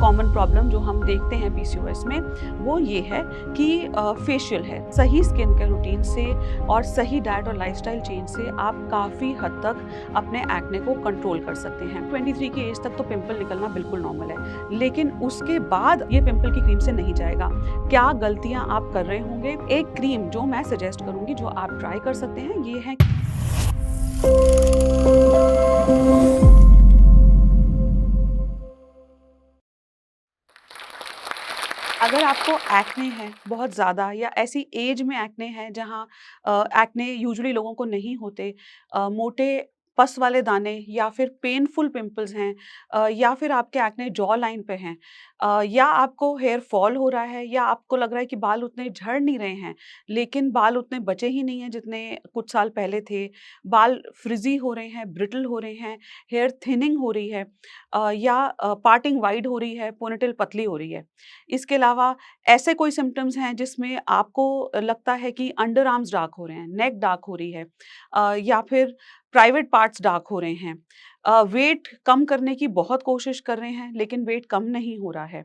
Common problem जो हम देखते हैं पीसीओएस में वो ये है कि फेशियल है। सही स्किन केयर रूटीन से और सही डाइट और लाइफस्टाइल चेंज से आप काफ़ी हद तक अपने एक्ने को कंट्रोल कर सकते हैं। 23 की एज तक तो पिंपल निकलना बिल्कुल नॉर्मल है, लेकिन उसके बाद ये पिंपल की क्रीम से नहीं जाएगा। क्या गलतियां आप कर रहे होंगे? एक क्रीम जो मैं सजेस्ट करूंगी जो आप ट्राई कर सकते हैं ये है अगर आपको एक्ने है बहुत ज़्यादा या ऐसी एज में एक्ने है जहाँ एक्ने यूजुअली लोगों को नहीं होते, मोटे पस वाले दाने या फिर पेनफुल पिंपल्स हैं, या फिर आपके एक्ने जॉ लाइन पे हैं, या आपको हेयर फॉल हो रहा है या आपको लग रहा है कि बाल उतने झड़ नहीं रहे हैं, लेकिन बाल उतने बचे ही नहीं हैं जितने कुछ साल पहले थे, बाल फ्रिजी हो रहे हैं, ब्रिटल हो रहे हैं, हेयर थिनिंग हो रही है, या पार्टिंग वाइड हो रही है, पोनीटेल पतली हो रही है। इसके अलावा ऐसे कोई सिम्पटम्स हैं जिसमें आपको लगता है कि अंडर आर्म्स डार्क हो रहे हैं, नेक डार्क हो रही है, या फिर प्राइवेट पार्ट्स डार्क हो रहे हैं, वेट कम करने की बहुत कोशिश कर रहे हैं लेकिन वेट कम नहीं हो रहा है।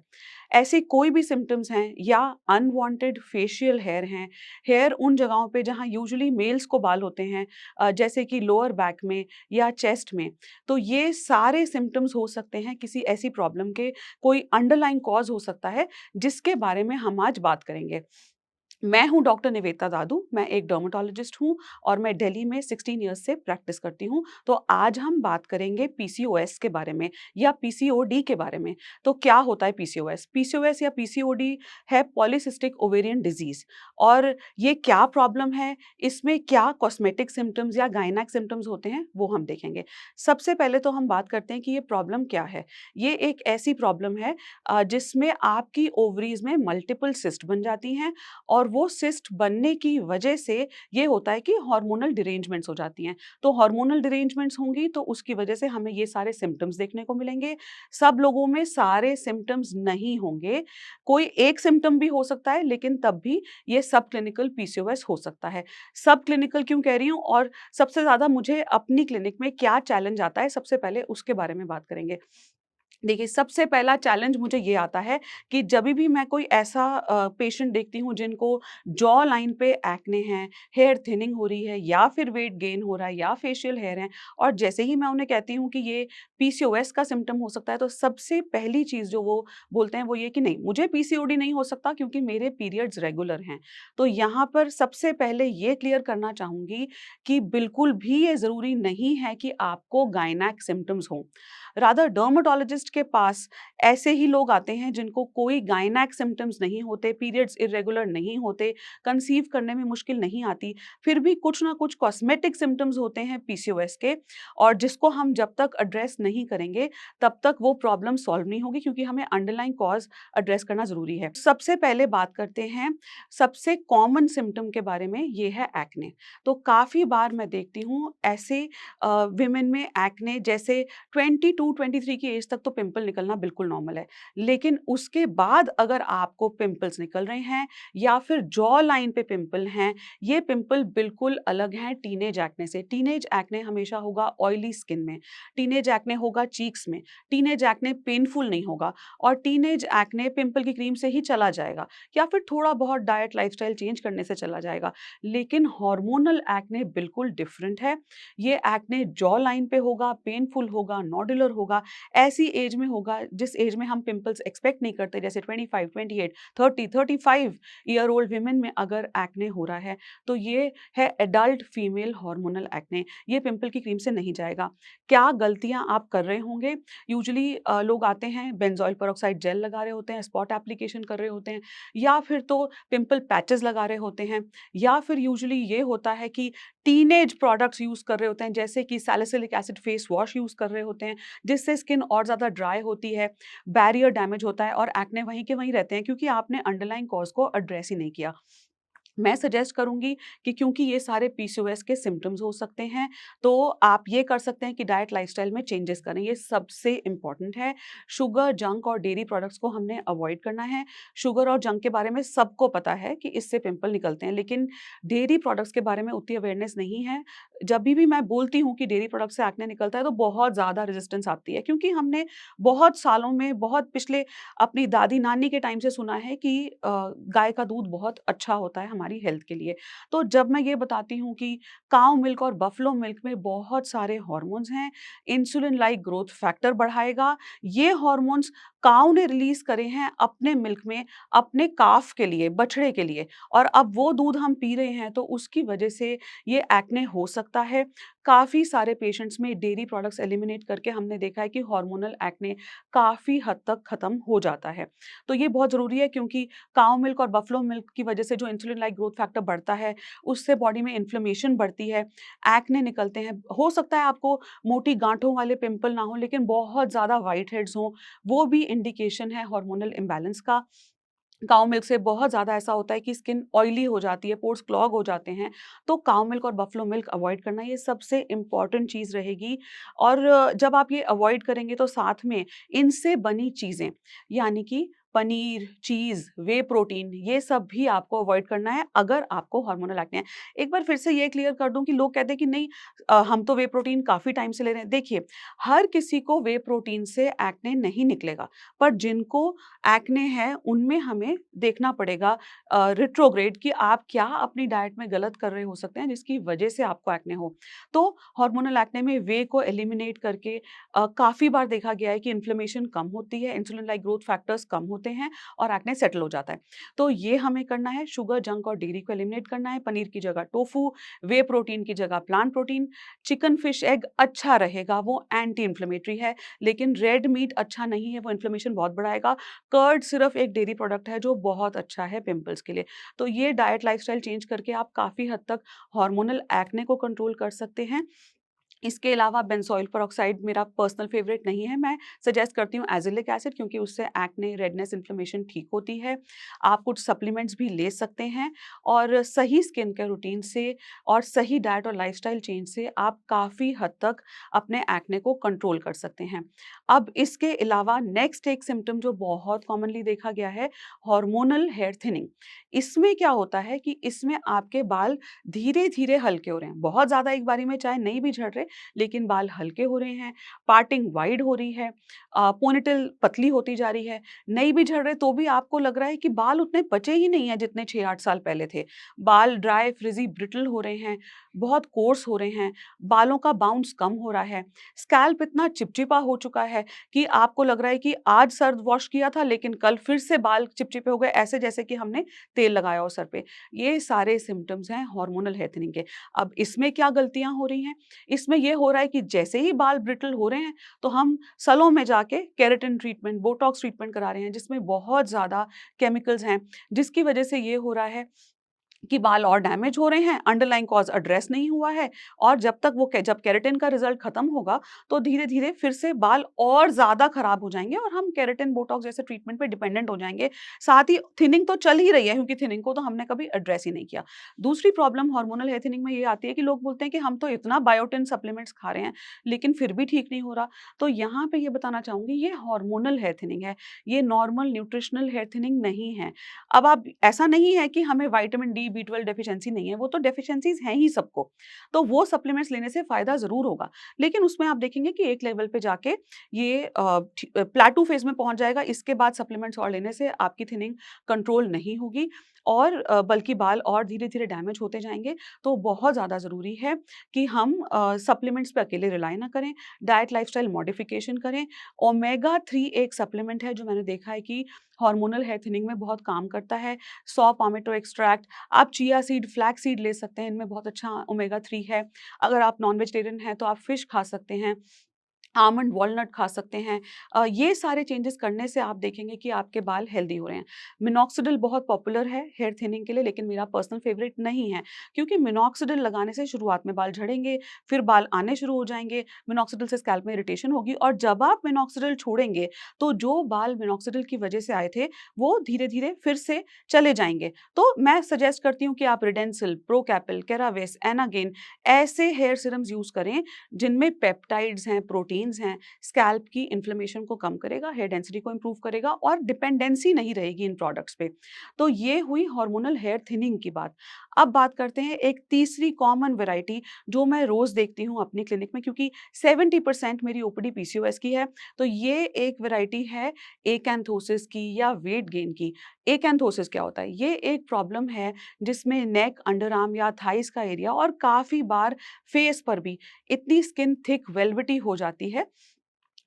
ऐसे कोई भी सिम्पटम्स हैं या अनवांटेड फेशियल हेयर हैं, हेयर उन जगहों पे जहाँ यूजुअली मेल्स को बाल होते हैं, जैसे कि लोअर बैक में या चेस्ट में, तो ये सारे सिम्पटम्स हो सकते हैं किसी ऐसी प्रॉब्लम के, कोई अंडरलाइंग कॉज हो सकता है जिसके बारे में हम आज बात करेंगे। मैं हूँ डॉक्टर निवेता दादू, मैं एक डर्मेटोलॉजिस्ट हूँ और मैं दिल्ली में 16 इयर्स से प्रैक्टिस करती हूँ। तो आज हम बात करेंगे पीसीओएस के बारे में या पीसीओडी के बारे में। तो क्या होता है पीसीओएस? पीसीओएस या पीसीओडी है पॉलीसिस्टिक ओवेरियन डिजीज़। और ये क्या प्रॉब्लम है, इसमें क्या कॉस्मेटिक सिम्पटम्स या गायनेक सिम्पटम्स होते हैं, वो हम देखेंगे। सबसे पहले तो हम बात करते हैं कि ये प्रॉब्लम क्या है। ये एक ऐसी प्रॉब्लम है जिसमें आपकी ओवरीज़ में मल्टीपल सिस्ट बन जाती हैं और वो सिस्ट बनने की वजह से ये होता है कि हार्मोनल डिरेंजमेंट्स हो जाती हैं। तो हार्मोनल डिरेंजमेंट्स होंगी तो उसकी वजह से हमें ये सारे सिम्पटम्स देखने को मिलेंगे। सब लोगों में सारे सिम्पटम्स नहीं होंगे। कोई एक सिम्पटम भी हो सकता है लेकिन तब भी ये सब क्लिनिकल पीसीओएस हो सकता है। सब क्लिनिकल क्यों कह रही हूँ और सबसे ज़्यादा मुझे अपनी क्लिनिक में क्या चैलेंज आता है, सबसे पहले उसके बारे में बात करेंगे। देखिए, सबसे पहला चैलेंज मुझे ये आता है कि जभी भी मैं कोई ऐसा पेशेंट देखती हूँ जिनको जॉ लाइन पे एक्ने हैं, हेयर थिनिंग हो रही है या फिर वेट गेन हो रहा है या फेशियल हेयर हैं, और जैसे ही मैं उन्हें कहती हूँ कि ये पीसीओएस का सिम्पटम हो सकता है, तो सबसे पहली चीज़ जो वो बोलते हैं वो ये कि नहीं, मुझे पीसीओडी नहीं हो सकता क्योंकि मेरे पीरियड्स रेगुलर हैं। तो यहाँ पर सबसे पहले ये क्लियर करना चाहूँगी कि बिल्कुल भी ये ज़रूरी नहीं है कि आपको गायनेक सिम्पटम्स हों। रादर डर्मेटोलॉजिस्ट के पास ऐसे ही लोग आते हैं जिनको कोई गायनेक सिम्पटम्स नहीं होते, पीरियड्स इर्रेगुलर नहीं होते, कंसीव करने में मुश्किल नहीं आती, फिर भी कुछ ना कुछ कॉस्मेटिक सिम्पटम्स होते हैं पीसीओएस के, और जिसको हम जब तक एड्रेस नहीं करेंगे तब तक वो प्रॉब्लम सॉल्व नहीं होगी क्योंकि हमें अंडरलाइंग कॉज एड्रेस करना ज़रूरी है। सबसे पहले बात करते हैं सबसे कॉमन सिम्पटम के बारे में, ये है एक्ने। तो काफ़ी बार मैं देखती हूँ ऐसे विमेन में एक्ने, जैसे 22-23 की एज तक तो पिंपल निकलना बिल्कुल नॉर्मल है, लेकिन उसके बाद अगर आपको पिंपल्स निकल रहे हैं या फिर जॉ लाइन पे पिंपल हैं, ये पिंपल बिल्कुल अलग हैं टीनेज एक्ने से। टीनेज एक्ने हमेशा होगा ऑयली स्किन में, टीनेज एक्ने होगा चीक्स में, टीनेज एक्ने पेनफुल नहीं होगा, और टीनेज एक्ने पिंपल की क्रीम से ही चला जाएगा या फिर थोड़ा बहुत डाइट लाइफस्टाइल चेंज करने से चला जाएगा। लेकिन हार्मोनल एक्ने बिल्कुल डिफरेंट है। ये एक्ने जॉ लाइन पे होगा, पेनफुल होगा, नोडुलर होगा, ऐसी एज में होगा जिस एज में हम पिंपल्स एक्सपेक्ट नहीं करते, जैसे 25, 28, 30, 35 ईयर ओल्ड विमेन में अगर एक्ने हो रहा है, तो ये है एडल्ट फीमेल हार्मोनल एक्ने। ये पिंपल की क्रीम से नहीं जाएगा। क्या गलतियां आप कर रहे होंगे? यूजुअली लोग आते हैं, बेंजोइल पेरोक्साइड जेल लगा रहे होते हैं, स्पॉट एप्लीकेशन कर रहे होते हैं, या फिर तो पिंपल पैचेस लगा रहे होते हैं, या फिर यूजुअली ये होता है कि टीनेज प्रोडक्ट्स यूज़ कर रहे होते हैं, जैसे कि salicylic acid face wash use कर रहे होते हैं, जिससे स्किन और ज़्यादा ड्राई होती है, बैरियर डैमेज होता है और एक्ने वहीं के वहीं रहते हैं क्योंकि आपने अंडरलाइंग कॉज को एड्रेस ही नहीं किया। मैं सजेस्ट करूँगी कि क्योंकि ये सारे पीसीओएस के सिम्पटम्स हो सकते हैं, तो आप ये कर सकते हैं कि डाइट लाइफ़स्टाइल में चेंजेस करें, ये सबसे इम्पोर्टेंट है। शुगर, जंक और डेयरी प्रोडक्ट्स को हमने अवॉइड करना है। शुगर और जंक के बारे में सबको पता है कि इससे पिंपल निकलते हैं, लेकिन डेयरी प्रोडक्ट्स के बारे में उतनी अवेयरनेस नहीं है। जभी भी मैं बोलती हूँ कि डेयरी प्रोडक्ट से एक्ने निकलता है तो बहुत ज़्यादा रेजिस्टेंस आती है, क्योंकि हमने बहुत सालों में, बहुत पिछले अपनी दादी-नानी के टाइम से सुना है कि गाय का दूध बहुत अच्छा होता है हमारी हेल्थ के लिए। तो जब मैं ये बताती हूँ कि काऊ मिल्क और बफलो मिल्क में बहुत सारे हॉर्मोन्स हैं, इंसुलिन लाइक ग्रोथ फैक्टर बढ़ाएगा। ये हॉर्मोन्स काऊ ने रिलीज़ करे हैं अपने मिल्क में, अपने काफ के लिए, बछड़े के लिए, और अब वो दूध हम पी रहे हैं तो उसकी वजह से ये एक्ने हो सकता है। काफ़ी सारे पेशेंट्स में डेयरी प्रोडक्ट्स एलिमिनेट करके हमने देखा है कि हार्मोनल एक्ने काफ़ी हद तक खत्म हो जाता है। तो ये बहुत ज़रूरी है, क्योंकि काऊ मिल्क और बफलो मिल्क की वजह से जो इंसुलिन लाइक ग्रोथ फैक्टर बढ़ता है, उससे बॉडी में इन्फ्लेमेशन बढ़ती है, एक्ने निकलते हैं। हो सकता है आपको मोटी गाँठों वाले पिंपल ना हो, लेकिन बहुत ज़्यादा व्हाइट हेड्स हों, वो भी इंडिकेशन है हार्मोनल इम्बैलेंस का। काऊ मिल्क से बहुत ज़्यादा ऐसा होता है कि स्किन ऑयली हो जाती है, पोर्स क्लॉग हो जाते हैं, तो काऊ मिल्क और बफलो मिल्क अवॉइड करना ये सबसे इम्पोर्टेंट चीज़ रहेगी। और जब आप ये अवॉइड करेंगे तो साथ में इनसे बनी चीज़ें, यानी कि पनीर, चीज़, व्हे प्रोटीन, ये सब भी आपको अवॉइड करना है अगर आपको हार्मोनल एक्ने है। एक बार फिर से ये क्लियर कर दूँ कि लोग कहते हैं कि नहीं, हम तो व्हे प्रोटीन काफ़ी टाइम से ले रहे हैं। देखिए, हर किसी को व्हे प्रोटीन से एक्ने नहीं निकलेगा, पर जिनको एक्ने है उनमें हमें देखना पड़ेगा रिट्रोग्रेड कि आप क्या अपनी डाइट में गलत कर रहे हो सकते हैं जिसकी वजह से आपको एक्ने हो। तो हार्मोनल एक्ने में वे को एलिमिनेट करके काफ़ी बार देखा गया है कि इन्फ्लेमेशन कम होती है, इंसुलिन लाइक ग्रोथ फैक्टर्स कम होते हैं और एक्ने सेटल हो जाता है। तो ये हमें करना है, शुगर, जंक और डेयरी को एलिमिनेट करना है, पनीर की जगह टोफू, वे प्रोटीन की जगह plant protein, chicken, fish, egg अच्छा रहेगा, वो एंटी इन्फ्लेमेटरी है, लेकिन रेड मीट अच्छा नहीं है, वो इन्फ्लेमेशन बहुत बढ़ाएगा। कर्ड सिर्फ एक डेयरी प्रोडक्ट है जो बहुत अच्छा है पिंपल्स के लिए। तो ये डाइट लाइफ़स्टाइल चेंज करके आप काफ़ी हद तक हार्मोनल एक्ने को कंट्रोल कर सकते हैं। इसके अलावा बेंज़ोइल पेरोक्साइड मेरा पर्सनल फ़ेवरेट नहीं है, मैं सजेस्ट करती हूँ एज़िलिक एसिड, क्योंकि उससे एक्ने, रेडनेस, इन्फ्लेमेशन ठीक होती है। आप कुछ सप्लीमेंट्स भी ले सकते हैं, और सही स्किन केयर रूटीन से और सही डाइट और लाइफ़स्टाइल चेंज से आप काफ़ी हद तक अपने एक्ने को कंट्रोल कर सकते हैं। अब इसके अलावा नेक्स्ट एक सिम्पटम जो बहुत कॉमनली देखा गया है, हार्मोनल हेयर थिनिंग। इसमें क्या होता है कि इसमें आपके बाल धीरे-धीरे हल्के हो रहे हैं। बहुत ज़्यादा एक बारी में चाहे नहीं भी झड़ रहे, लेकिन बाल हल्के हो रहे हैं, पार्टिंग वाइड हो रही है, पोनीटेल पतली होती जा रही है, नहीं भी झड़ रहे तो भी आपको लग रहा है कि बाल उतने बचे ही नहीं हैं जितने 6-8 साल पहले थे। बाल ड्राई, फ्रिज़ी, ब्रिटल हो रहे हैं, बहुत कोर्स हो रहे हैं, बालों का बाउंस कम हो रहा है, स्कैल्प इतना चिपचिपा हो चुका है कि आपको लग रहा है कि आज सर वॉश किया था लेकिन कल फिर से बाल चिपचिपे हो गए, ऐसे जैसे कि हमने तेल लगाया हो सर पे। ये सारे सिम्पटम्स हैं हार्मोनल हेयर थिनिंग के। अब इसमें क्या गलतियाँ हो रही हैं? इसमें ये हो रहा है कि जैसे ही बाल ब्रिटल हो रहे हैं, तो हम सैलून में जाके केराटिन ट्रीटमेंट, बोटॉक्स ट्रीटमेंट करा रहे हैं, जिसमें बहुत ज़्यादा केमिकल्स हैं, जिसकी वजह से ये हो रहा है कि बाल और डैमेज हो रहे हैं, अंडरलाइंग कॉज़ एड्रेस नहीं हुआ है, और जब तक वो के जब केराटिन का रिज़ल्ट खत्म होगा, तो धीरे-धीरे फिर से बाल और ज़्यादा खराब हो जाएँगे और हम केराटिन, बोटॉक्स जैसे ट्रीटमेंट पे डिपेंडेंट हो जाएँगे। साथ ही थिनिंग तो चल ही रही है, क्योंकि थिनिंग को तो हमने कभी एड्रेस ही नहीं किया। दूसरी प्रॉब्लम हार्मोनल हेयर थिनिंग में ये आती है कि लोग बोलते हैं कि हम तो इतना बायोटिन सप्लीमेंट्स खा रहे हैं, लेकिन फिर भी ठीक नहीं हो रहा। तो यहाँ पे ये बताना चाहूँगी, ये हार्मोनल हेयर थिनिंग है, ये नॉर्मल न्यूट्रिशनल हेयर थिनिंग नहीं है। अब आप, ऐसा नहीं है कि हमें विटामिन डी, बी12 डेफिशिएंसी नहीं है, वो तो डेफिशिएंसीज़ हैं ही सबको। तो वो सप्लीमेंट्स लेने से फ़ायदा ज़रूर होगा। लेकिन उसमें आप देखेंगे कि एक लेवल पे जाके ये प्लेटू फ़ेज़ में पहुँच जाएगा, इसके बाद सप्लीमेंट्स और लेने से आपकी थिनिंग कंट्रोल नहीं होगी, और बल्कि बाल और धीरे-धीरे डैमेज होते जाएँगे। तो बहुत ज़्यादा ज़रूरी है कि हम सप्लीमेंट्स पे अकेले रिलाय ना करें, डाइट लाइफ़स्टाइल मॉडिफ़िकेशन करें। ओमेगा 3 एक सप्लीमेंट है जो मैंने देखा है कि हार्मोनल हेयर थिनिंग में बहुत काम करता है। सौ पामेटो एक्सट्रैक्ट, आप चिया सीड, फ्लैक्स सीड ले सकते हैं, इनमें बहुत अच्छा ओमेगा 3 है। अगर आप नॉन वेजिटेरियन हैं तो आप फिश खा सकते हैं। आमंड, वॉलनट खा सकते हैं। ये सारे चेंजेस करने से आप देखेंगे कि आपके बाल हेल्दी हो रहे हैं। मिनॉक्सिडिल बहुत पॉपुलर है हेयर थिनिंग के लिए, लेकिन मेरा पर्सनल फेवरेट नहीं है, क्योंकि मिनॉक्सिडिल लगाने से शुरुआत में बाल झड़ेंगे, फिर बाल आने शुरू हो जाएँगे, मिनॉक्सिडिल से स्कैल्प में इरिटेशन होगी, और जब आप मिनॉक्सिडिल छोड़ेंगे, तो जो बाल मिनॉक्सिडिल की वजह से आए थे, वो धीरे-धीरे फिर से चले जाएँगे। तो मैं सजेस्ट करती हूँ कि आप रिडेंसिल, प्रोकैपिल, केराविस, एनागेन ऐसे हेयर सीरम्स यूज़ करें, जिनमें पेप्टाइड्स हैं, प्रोटीन वेन्स हैं, स्कैल्प की इन्फ्लेमेशन को कम करेगा, हेयर डेंसिटी को इम्प्रूव करेगा और डिपेंडेंसी नहीं रहेगी इन प्रोडक्ट्स पे। तो ये हुई हार्मोनल हेयर थिनिंग की बात। अब बात करते हैं एक तीसरी कॉमन वैरायटी जो मैं रोज़ देखती हूँ अपनी क्लिनिक में, क्योंकि 70% मेरी ओपीडी पीसीओएस की है। तो ये एक वैरायटी है एकेंथोसिस की या वेट गेन की। एकेंथोसिस क्या होता है? ये एक प्रॉब्लम है जिसमें नेक, अंडरआर्म या थाइज़ का एरिया और काफ़ी बार फेस पर भी इतनी स्किन थिक वेल्वेटी हो जाती है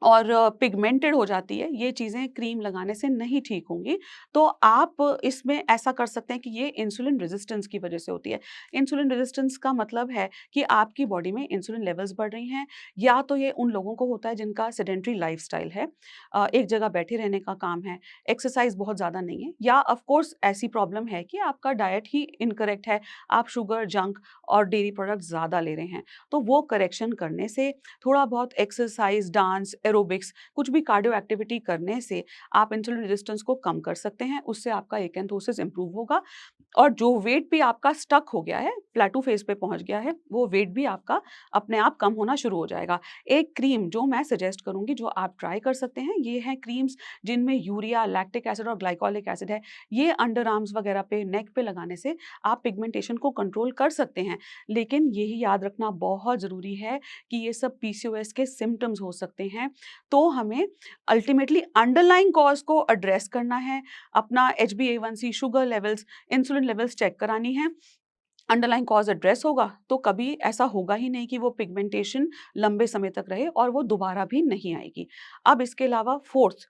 और पिगमेंटेड हो जाती है, ये चीज़ें क्रीम लगाने से नहीं ठीक होंगी। तो आप इसमें ऐसा कर सकते हैं कि ये इंसुलिन रेज़िस्टेंस की वज़ह से होती है। इंसुलिन रेज़िस्टेंस का मतलब है कि आपकी बॉडी में इंसुलिन लेवल्स बढ़ रही हैं, या तो ये उन लोगों को होता है जिनका सेडेंटरी लाइफ़स्टाइल है, एक जगह बैठे रहने का काम है, एक्सरसाइज़ बहुत ज़्यादा नहीं है, या ऑफ़ कोर्स ऐसी प्रॉब्लम है कि आपका डाइट ही इनकरेक्ट है, आप शुगर, जंक और डेयरी प्रोडक्ट्स ज़्यादा ले रहे हैं। तो वो करेक्शन करने से, थोड़ा बहुत एक्सरसाइज़, डांस, एरोबिक्स, कुछ भी कार्डियो एक्टिविटी करने से आप इंसुलिन रेजिस्टेंस को कम कर सकते हैं। उससे आपका एकेंथोसिस इम्प्रूव होगा और जो वेट भी आपका स्टक हो गया है, प्लेटू फेज़ पे पहुँच गया है, वो वेट भी आपका अपने आप कम होना शुरू हो जाएगा। एक क्रीम जो मैं सजेस्ट करूँगी, जो आप ट्राई कर सकते हैं, ये हैं क्रीम्स जिनमें यूरिया, लैक्टिक एसिड और ग्लाइकोलिक एसिड है। ये अंडर आर्म्स वगैरह पे, नेक पे लगाने से आप पिगमेंटेशन को कंट्रोल कर सकते हैं। लेकिन यही याद रखना बहुत ज़रूरी है कि ये सब पीसीओएस के सिम्पटम्स हो सकते हैं। तो हमें अल्टीमेटली अंडरलाइंग कॉज़ को एड्रेस करना है, अपना HBA one C, sugar levels, insulin levels check करानी है। अंडरलाइंग कॉज़ एड्रेस होगा, तो कभी ऐसा होगा ही नहीं कि वो पिगमेंटेशन लंबे समय तक रहे और वो दोबारा भी नहीं आएगी। अब इसके अलावा फोर्थ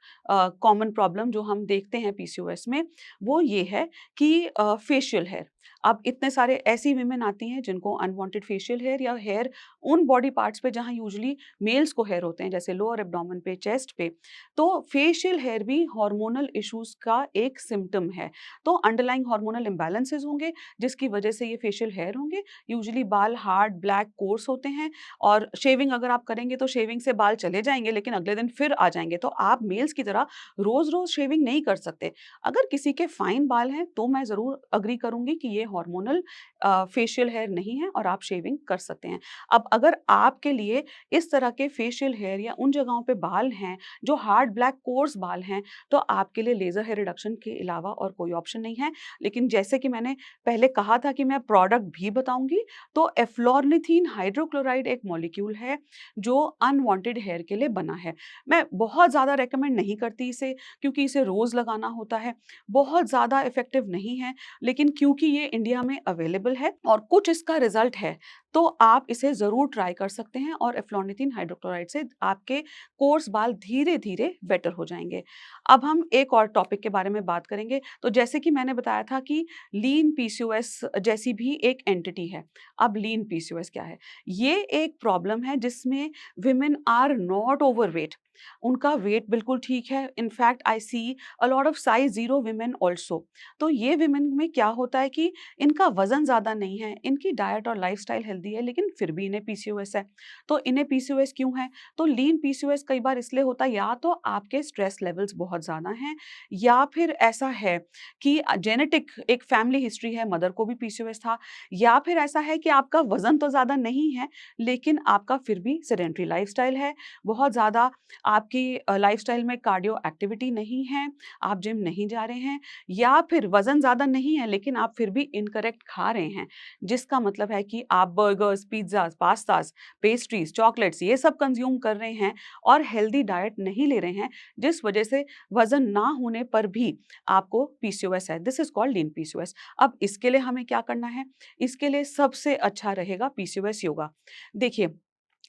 कॉमन प्रॉब्लम जो हम देखते हैं पीसीओएस में, वो ये है कि फेशियल हेयर। अब इतने सारे ऐसी विमेन आती हैं जिनको अनवांटेड फेशियल हेयर या हेयर उन बॉडी पार्ट्स पे जहाँ यूजुअली मेल्स को हेयर होते हैं, जैसे लोअर एब्डोमेन पे, चेस्ट पे। तो फेशियल हेयर भी हार्मोनल इश्यूज़ का एक सिम्पटम है। तो अंडरलाइंग हार्मोनल इम्बैलेंसेस होंगे जिसकी वजह से ये फेशियल हेयर होंगे। यूजुअली बाल हार्ड, ब्लैक, कोर्स होते हैं और शेविंग अगर आप करेंगे तो शेविंग से बाल चले जाएँगे, लेकिन अगले दिन फिर आ जाएँगे। तो आप मेल्स की तरह रोज़-रोज़ शेविंग नहीं कर सकते। अगर किसी के फाइन बाल हैं तो मैं ज़रूर एग्री करूँगी कि ये हार्मोनल फेशियल हेयर नहीं है और आप शेविंग कर सकते हैं। अब अगर आपके लिए इस तरह के फेशियल हेयर या उन जगहों पे बाल हैं जो हार्ड, ब्लैक, कोर्स बाल हैं, तो आपके लिए लेज़र हेयर रिडक्शन के अलावा और कोई ऑप्शन नहीं है। लेकिन जैसे कि मैंने पहले कहा था कि मैं प्रोडक्ट भी बताऊँगी, तो एफ्लोर्निथीन हाइड्रोक्लोराइड एक मॉलिक्यूल है जो अनवांटेड हेयर के लिए बना है। मैं बहुत ज़्यादा रिकमेंड नहीं करती इसे, क्योंकि इसे रोज़ लगाना होता है, बहुत ज़्यादा इफ़ेक्टिव नहीं है, लेकिन क्योंकि ये इंडिया में अवेलेबल है और कुछ इसका रिज़ल्ट है, तो आप इसे ज़रूर ट्राई कर सकते हैं और एफ्लोर्निथीन हाइड्रोक्लोराइड से आपके कोर्स बाल धीरे-धीरे बेटर हो जाएँगे। अब हम एक और टॉपिक के बारे में बात करेंगे, तो जैसे कि मैंने बताया था कि लीन पीसीओएस जैसी भी एक एंटिटी है। अब लीन पीसीओएस क्या है? ये एक प्रॉब्लम है जिसमें विमेन आर नॉट ओवरवेट, उनका वेट बिल्कुल ठीक है। In fact I see a lot of size 0 women also. तो ये विमेन में क्या होता है कि इनका वज़न ज़्यादा नहीं है, इनकी डाइट और लाइफ़स्टाइल हेल्दी है, लेकिन फिर भी इन्हें पीसीओएस है। तो इन्हें पीसीओएस क्यों है? तो लीन पीसीओएस कई बार इसलिए होता है, या तो आपके स्ट्रेस लेवल्स बहुत ज़्यादा हैं, या फिर ऐसा है कि जेनेटिक एक फैमिली हिस्ट्री है, मदर को भी पीसीओएस था, या फिर ऐसा है कि आपका वज़न तो ज़्यादा नहीं है, लेकिन आपका फिर भी सेडेंटरी लाइफ़स्टाइल है, बहुत ज़्यादा आपकी लाइफ़स्टाइल में कार्डियो एक्टिविटी नहीं है, आप जिम नहीं जा रहे हैं, या फिर वज़न ज़्यादा नहीं है लेकिन आप फिर भी इनकरेक्ट खा रहे हैं, जिसका मतलब है कि आप बर्गर्स, पिज़्ज़ाज़, पास्ताज़, पेस्ट्रीज़, चॉकलेट्स ये सब कंज़्यूम कर रहे हैं और हेल्दी डाइट नहीं ले रहे हैं, जिस वजह से वज़न ना होने पर भी आपको पीसीओएस है। This is called lean PCOS. अब इसके लिए हमें क्या करना है? इसके लिए सबसे अच्छा रहेगा पीसीओएस योगा। देखिए,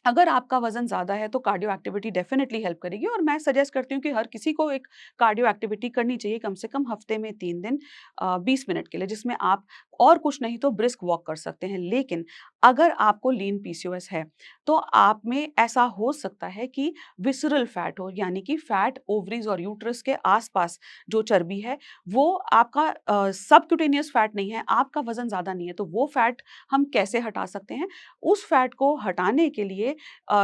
अगर आपका वज़न ज़्यादा है तो कार्डियो एक्टिविटी डेफ़िनिटली हेल्प करेगी और मैं सजेस्ट करती हूँ कि हर किसी को एक कार्डियो एक्टिविटी करनी चाहिए, कम से कम हफ़्ते में 3 दिन 20 मिनट के लिए, जिसमें आप और कुछ नहीं तो ब्रिस्क वॉक कर सकते हैं। लेकिन अगर आपको लीन पीसीओएस है, तो आप में ऐसा हो सकता है कि विसरल फैट हो, यानी कि फैट ओवरीज़ और यूट्रस के आस-पास जो चर्बी है, वो आपका सबक्यूटेनियस फैट नहीं है, आपका वज़न ज़्यादा नहीं है, तो वो फैट हम कैसे हटा सकते हैं? उस फैट को हटाने के लिए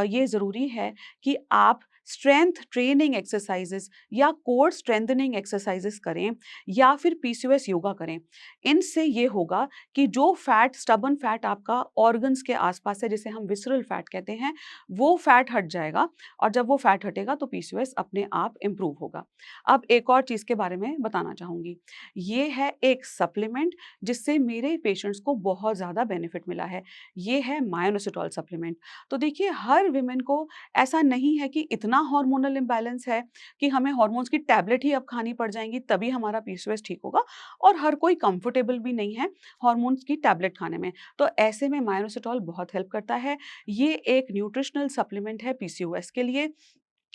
ये ज़रूरी है कि आप स्ट्रेंथ ट्रेनिंग एक्सरसाइजेस या कोर स्ट्रेंथनिंग एक्सरसाइजेस करें या फिर पीसीओएस योगा करें। इनसे ये होगा कि जो फैट, स्टबर्न फैट आपका ऑर्गन्स के आसपास है, जिसे हम विसरल फैट कहते हैं, वो फैट हट जाएगा और जब वो फैट हटेगा तो पीसीओएस अपने आप इम्प्रूव होगा। अब एक और चीज़ के बारे में बताना चाहूँगी। ये है एक सप्लीमेंट जिससे मेरे पेशेंट्स को बहुत ज़्यादा बेनिफिट मिला है। ये है मायोनिसिटोल सप्लीमेंट। तो देखिए, हर विमेन को ऐसा नहीं है कि इतना हार्मोनल इम्बैलेंस है कि हमें हार्मोन्स की टैबलेट ही अब खानी पड़ जाएँगी तभी हमारा पीसीओएस ठीक होगा, और हर कोई कंफर्टेबल भी नहीं है हार्मोन्स की टैबलेट खाने में। तो ऐसे में मायोनिसिटोल बहुत हेल्प करता है। ये एक न्यूट्रिशनल सप्लीमेंट है पीसीओएस के लिए।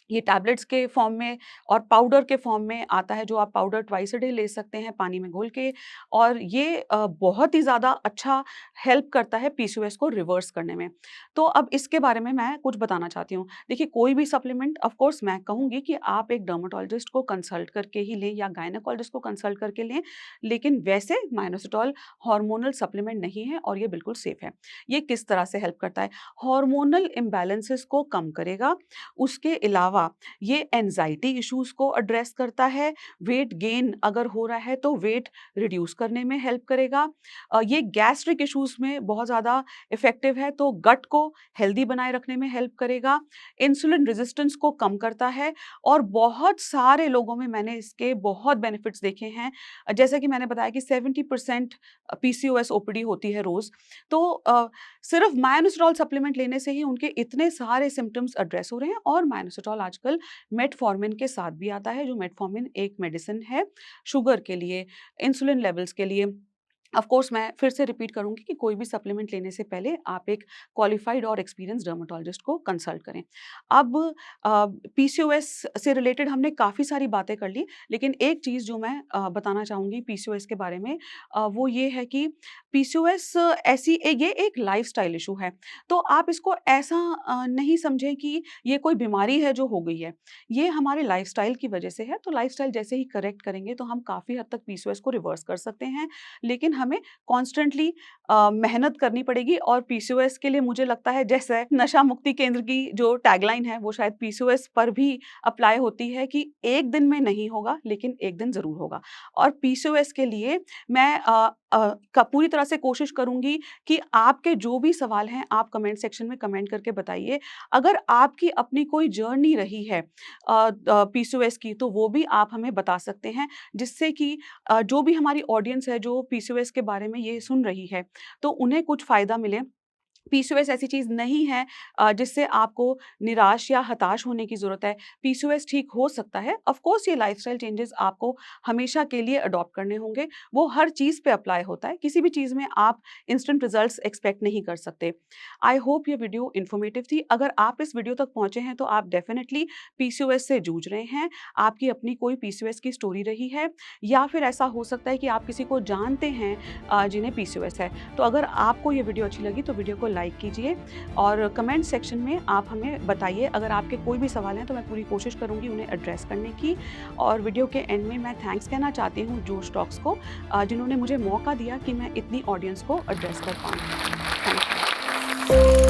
ये टैबलेट्स के फॉर्म में और पाउडर के फॉर्म में आता है, जो आप पाउडर ट्वाइस अ डे ले सकते हैं पानी में घोल के, और ये बहुत ही ज़्यादा अच्छा हेल्प करता है पीसीओएस को रिवर्स करने में। तो अब इसके बारे में मैं कुछ बताना चाहती हूँ। देखिए, कोई भी सप्लीमेंट ऑफ कोर्स मैं कहूँगी कि आप एक डर्मेटोलॉजिस्ट को कंसल्ट करके ही लें या गायनेकोलॉजिस्ट को कंसल्ट करके लें, लेकिन वैसे माइनोसिटोल हार्मोनल सप्लीमेंट नहीं है और ये बिल्कुल सेफ है। ये किस तरह से हेल्प करता है? हार्मोनल इम्बैलेंसेस को कम करेगा। उसके अलावा ये एंजाइटी इश्यूज़ को एड्रेस करता है, वेट गेन अगर हो रहा है तो वेट रिड्यूस करने में हेल्प करेगा। ये गैस्ट्रिक इश्यूज़ में बहुत ज़्यादा इफ़ेक्टिव है, तो गट को हेल्दी बनाए रखने में हेल्प करेगा। इंसुलिन रेजिस्टेंस को कम करता है और बहुत सारे लोगों में मैंने इसके बहुत बेनिफिट्स देखे हैं। जैसा कि मैंने बताया कि 70% पीसीओएस ओपीडी होती है रोज़। तो सिर्फ मायोनिसिटोल सप्लीमेंट लेने से ही उनके इतने सारे सिम्पटम्स एड्रेस हो रहे हैं, और मायोनिसिटोल आजकल मेटफॉर्मिन के साथ भी आता है, जो मेटफॉर्मिन एक मेडिसिन है शुगर के लिए, इंसुलिन लेवल्स के लिए। ऑफ कोर्स मैं फिर से रिपीट करूँगी कि कोई भी सप्लीमेंट लेने से पहले आप एक क्वालिफाइड और एक्सपीरियंस्ड डर्मेटोलॉजिस्ट को कंसल्ट करें। अब पीसीओएस से रिलेटेड हमने काफ़ी सारी बातें कर ली, लेकिन एक चीज़ जो मैं बताना चाहूँगी पीसीओएस के बारे में, वो ये है कि पीसीओएस ये एक लाइफ़स्टाइल इश्यू है। तो आप इसको ऐसा नहीं समझें कि ये कोई बीमारी है जो हो गई है। ये हमारे लाइफ़स्टाइल की वजह से है, तो लाइफ़स्टाइल जैसे ही करेक्ट करेंगे तो हम काफ़ी हद तक पीसीओएस को रिवर्स कर सकते हैं। लेकिन हमें कॉन्स्टेंटली मेहनत करनी पड़ेगी, और पीसीओएस के लिए मुझे लगता है जैसे नशा मुक्ति केंद्र की जो टैगलाइन है वो शायद पीसीओएस पर भी अप्लाई होती है कि एक दिन में नहीं होगा लेकिन एक दिन ज़रूर होगा। और पीसीओएस के लिए मैं पूरी तरह से कोशिश करूँगी कि आपके जो भी सवाल हैं आप कमेंट सेक्शन में कमेंट करके बताइए। अगर आपकी अपनी कोई जर्नी रही है पीसीओएस की, तो वो भी आप हमें बता सकते हैं, जिससे कि जो भी हमारी ऑडियंस है जो पीसीओएस के बारे में ये सुन रही है, तो उन्हें कुछ फ़ायदा मिले। पीसीओएस ऐसी चीज़ नहीं है जिससे आपको निराश या हताश होने की ज़रूरत है। पीसीओएस ठीक हो सकता है। ऑफ़ कोर्स ये लाइफ़स्टाइल चेंजेज़ आपको हमेशा के लिए अडॉप्ट करने होंगे। वो हर चीज़ पे अप्लाई होता है। किसी भी चीज़ में आप इंस्टेंट रिज़ल्ट्स एक्सपेक्ट नहीं कर सकते। आई होप ये वीडियो इन्फॉर्मेटिव थी। अगर आप इस वीडियो तक पहुँचे हैं तो आप डेफ़िनिटली पीसीओएस से जूझ रहे हैं। आपकी अपनी कोई पीसीओएस की स्टोरी रही है, या फिर ऐसा हो सकता है कि आप किसी को जानते हैं जिन्हें पीसीओएस है। तो अगर आपको ये वीडियो अच्छी लगी तो वीडियो को लाइक कीजिए, और कमेंट सेक्शन में आप हमें बताइए। अगर आपके कोई भी सवाल हैं तो मैं पूरी कोशिश करूँगी उन्हें एड्रेस करने की। और वीडियो के एंड में मैं थैंक्स कहना चाहती हूँ जोश टॉक्स को, जिन्होंने मुझे मौका दिया कि मैं इतनी ऑडियंस को एड्रेस कर पाऊँ। Thank you.